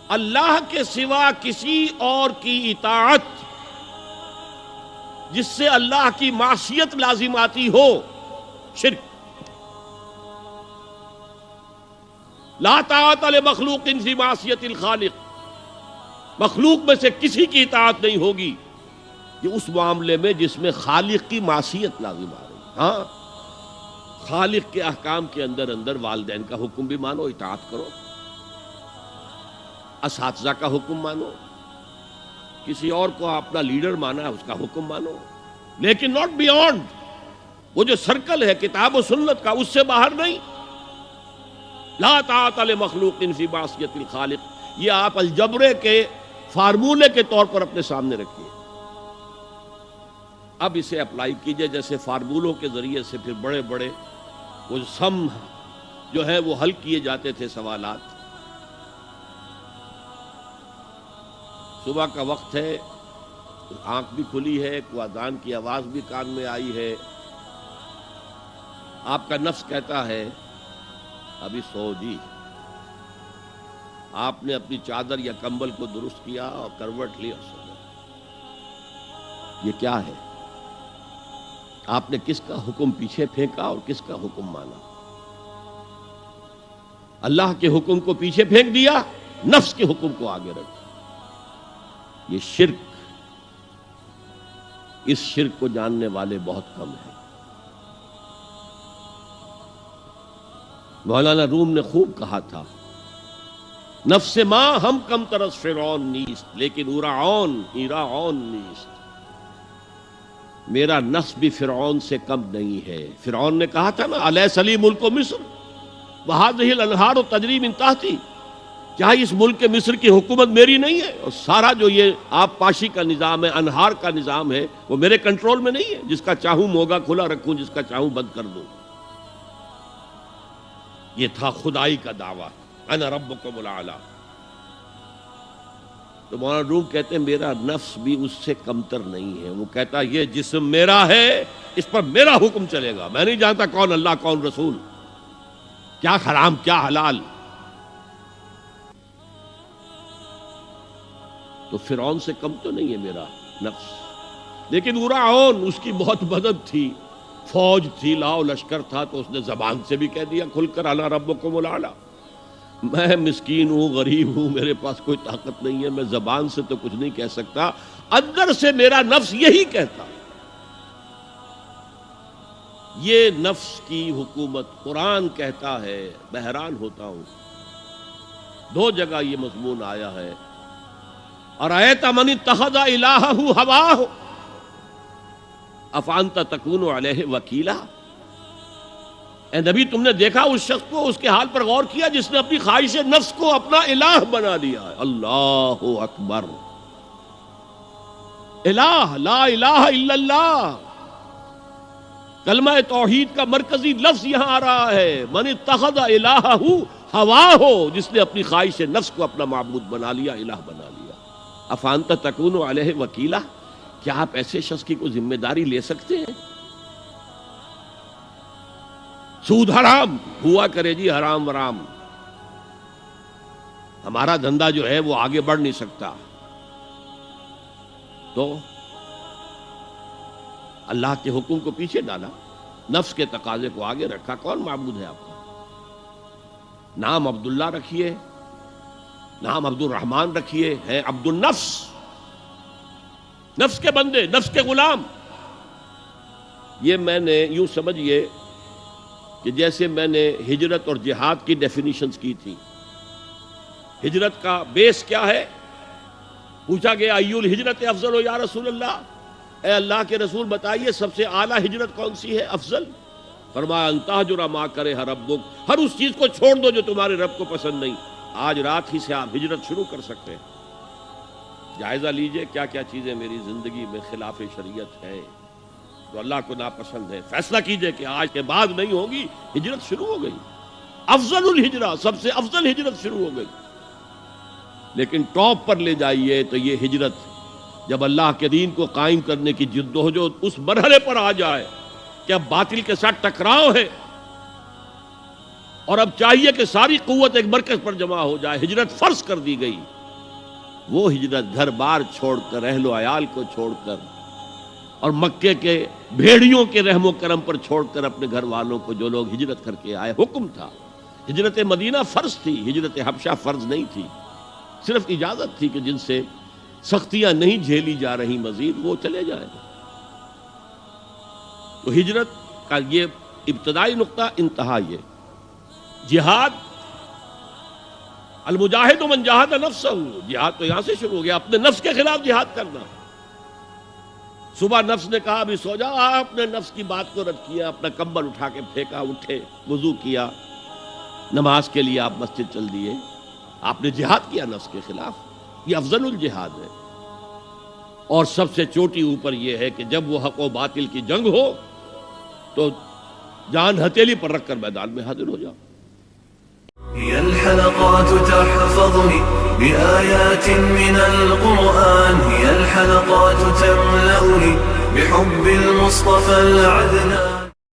اللہ کے سوا کسی اور کی اطاعت جس سے اللہ کی معصیت لازم آتی ہو، شرک۔ لا طاعت لمخلوق فی معصیت الخالق، مخلوق میں سے کسی کی اطاعت نہیں ہوگی یہ اس معاملے میں جس میں خالق کی معصیت لازم آ رہی ہے۔ ہاں، خالق کے احکام کے اندر والدین کا حکم بھی مانو، اطاعت کرو، اساتذہ کا حکم مانو، کسی اور کو اپنا لیڈر مانا ہے اس کا حکم مانو، لیکن ناٹ بیونڈ وہ جو سرکل ہے کتاب و سنت کا، اس سے باہر نہیں۔ لا طاعت لمخلوق فی معصیت الخالق، یہ آپ الجبرے کے فارمولے کے طور پر اپنے سامنے رکھیے۔ اب اسے اپلائی کیجئے، جیسے فارمولوں کے ذریعے سے پھر بڑے بڑے وہ سم جو ہے وہ حل کیے جاتے تھے سوالات۔ صبح کا وقت ہے، آنکھ بھی کھلی ہے، کوئی اذان کی آواز بھی کان میں آئی ہے، آپ کا نفس کہتا ہے ابھی سو جی۔ آپ نے اپنی چادر یا کمبل کو درست کیا اور کروٹ لی اور سو گئے۔ یہ کیا ہے؟ آپ نے کس کا حکم پیچھے پھینکا اور کس کا حکم مانا؟ اللہ کے حکم کو پیچھے پھینک دیا، نفس کے حکم کو آگے رکھا۔ یہ شرک، اس شرک کو جاننے والے بہت کم ہیں۔ مولانا روم نے خوب کہا تھا، نفس ماں ہم کم ترس فرعون نیست لیکن اورعون ایراعون نیست۔ میرا نفس بھی فرعون سے کم نہیں ہے۔ فرعون نے کہا تھا نا الیس لی ملک مصر وہذہ الانہار تجری من تحتی، کیا اس ملک مصر کی حکومت میری نہیں ہے؟ اور سارا جو یہ آب پاشی کا نظام ہے، انہار کا نظام ہے، وہ میرے کنٹرول میں نہیں ہے؟ جس کا چاہوں موگا کھلا رکھوں، جس کا چاہوں بند کر دوں۔ یہ تھا خدائی کا دعویٰ، انا ربکم الاعلی۔ تو مولانا روم کہتے ہیں میرا نفس بھی اس سے کمتر نہیں ہے۔ وہ کہتا یہ جسم میرا ہے، اس پر میرا حکم چلے گا، میں نہیں جانتا کون اللہ کون رسول، کیا حرام کیا حلال۔ تو فرعون سے کم تو نہیں ہے میرا نفس، لیکن اورعون اس کی بہت مدد تھی، فوج تھی، لاؤ لشکر تھا، تو اس نے زبان سے بھی کہہ دیا کھل کر انا ربکم الاعلی۔ میں مسکین ہوں، غریب ہوں، میرے پاس کوئی طاقت نہیں ہے، میں زبان سے تو کچھ نہیں کہہ سکتا، اندر سے میرا نفس یہی کہتا۔ یہ نفس کی حکومت قرآن کہتا ہے، میں حیران ہوتا ہوں، دو جگہ یہ مضمون آیا ہے، ارأیت من اتخذ الہہ ہواہ افانت تکون علیہ وکیلا۔ اے نبی تم نے دیکھا اس شخص کو، اس کے حال پر غور کیا جس نے اپنی خواہش نفس کو اپنا الہ بنا لیا ہے۔ اللہ اکبر، الہ لا الہ الا اللہ، کلمہ توحید کا مرکزی لفظ یہاں آ رہا ہے، من اتخذ الہہ ہواہ، جس نے اپنی خواہش نفس کو اپنا معبود بنا لیا، الہ بنا لیا۔ افانت تکون علیہ وکیلا، کیا آپ ایسے شخص کی کوئی ذمہ داری لے سکتے ہیں؟ سود حرام ہوا کرے جی، حرام ورام، ہمارا دھندا جو ہے وہ آگے بڑھ نہیں سکتا، تو اللہ کے حکم کو پیچھے ڈالا، نفس کے تقاضے کو آگے رکھا۔ کون معبود ہے آپ کا؟ نام عبداللہ رکھیے، نام عبد الرحمن رکھیے، ہے عبد النفس، نفس کے بندے، نفس کے غلام۔ یہ میں نے یوں سمجھئے کہ جیسے میں نے ہجرت اور جہاد کی ڈیفینیشنز کی تھی۔ ہجرت کا بیس کیا ہے؟ پوچھا گیا ای الہجرت افضل یا رسول اللہ، اے اللہ کے رسول بتائیے سب سے اعلیٰ ہجرت کون سی ہے، افضل؟ فرمایا ان تہجر ما کرہ ربک، ہر اس چیز کو چھوڑ دو جو تمہارے رب کو پسند نہیں۔ آج رات ہی سے آپ ہجرت شروع کر سکتے ہیں۔ جائزہ لیجئے کیا کیا چیزیں میری زندگی میں خلاف شریعت ہے، تو اللہ کو ناپسند ہے، فیصلہ کیجئے کہ آج کے بعد نہیں ہوگی، ہجرت شروع ہو گئی، افضل الہجرہ، سب سے افضل ہجرت شروع ہو گئی۔ لیکن ٹاپ پر لے جائیے تو یہ ہجرت جب اللہ کے دین کو قائم کرنے کی جدوجہد اس مرحلے پر آ جائے کہ اب باطل کے ساتھ ٹکراؤ ہے اور اب چاہیے کہ ساری قوت ایک مرکز پر جمع ہو جائے، ہجرت فرض کر دی گئی، وہ ہجرت گھر بار چھوڑ کر، اہل و عیال کو چھوڑ کر، اور مکے کے بھیڑیوں کے رحم و کرم پر چھوڑ کر اپنے گھر والوں کو جو لوگ ہجرت کر کے آئے، حکم تھا۔ ہجرت مدینہ فرض تھی، ہجرت حبشہ فرض نہیں تھی، صرف اجازت تھی کہ جن سے سختیاں نہیں جھیلی جا رہی مزید وہ چلے جائیں۔ تو ہجرت کا یہ ابتدائی نقطہ، انتہا یہ جہاد، المجاہد من جاہد نفسہ، جہاد تو یہاں سے شروع ہو گیا، اپنے نفس کے خلاف جہاد کرنا۔ صبح نفس نے کہا ابھی سو جاؤ، آپ نے نفس کی بات کو رد کیا، اپنا کمبل اٹھا کے پھینکا، اٹھے، وضو کیا، نماز کے لیے آپ مسجد چل دیے، آپ نے جہاد کیا نفس کے خلاف۔ یہ افضل الجہاد ہے، اور سب سے چوٹی اوپر یہ ہے کہ جب وہ حق و باطل کی جنگ ہو تو جان ہتھیلی پر رکھ کر میدان میں حاضر ہو جاؤ۔ هي الحلقات تحفظني بآيات من القرآن، هي الحلقات تملأني بحب المصطفى العدنان.